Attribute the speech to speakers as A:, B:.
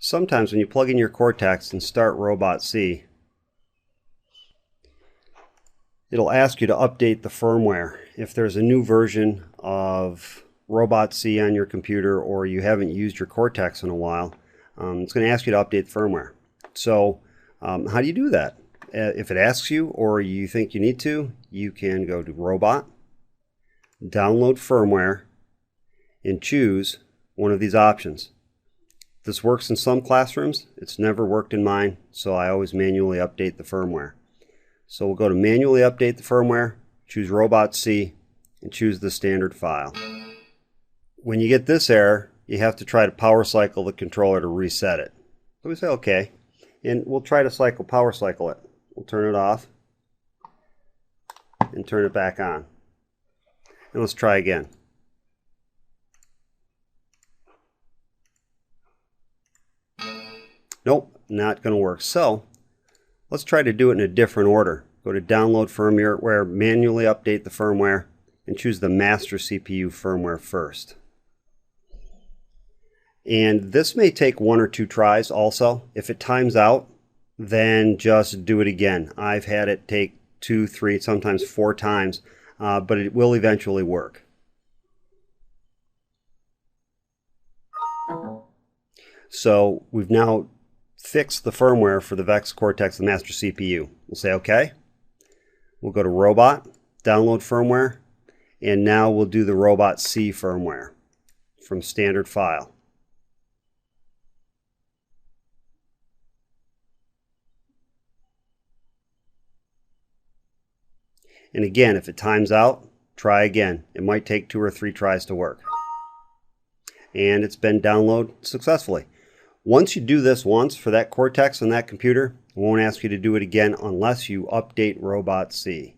A: Sometimes when you plug in your Cortex and start RobotC, it'll ask you to update the firmware. If there's a new version of RobotC on your computer or you haven't used your Cortex in a while, it's going to ask you to update the firmware. So how do you do that? If it asks you or you think you need to, you can go to Robot, download firmware, and choose one of these options. This works in some classrooms. It's never worked in mine, so I always manually update the firmware. So we'll go to manually update the firmware, choose RobotC, and choose the standard file. When you get this error, you have to try to power cycle the controller to reset it. So we say OK, and we'll try to power cycle it. We'll turn it off and turn it back on. And let's try again. Nope, not going to work. So let's try to do it in a different order. Go to download firmware, manually update the firmware, and choose the master CPU firmware first. And this may take 1 or 2 tries also. If it times out, then just do it again. I've had it take 2, 3, sometimes 4 times, but it will eventually work. So we've now fixed the firmware for the VEX Cortex, the master CPU. We'll say OK. We'll go to Robot, download firmware, and now we'll do the RobotC firmware from standard file. And again, if it times out, try again. It might take 2 or 3 tries to work. And it's been downloaded successfully. Once you do this once for that Cortex on that computer, it won't ask you to do it again unless you update RobotC.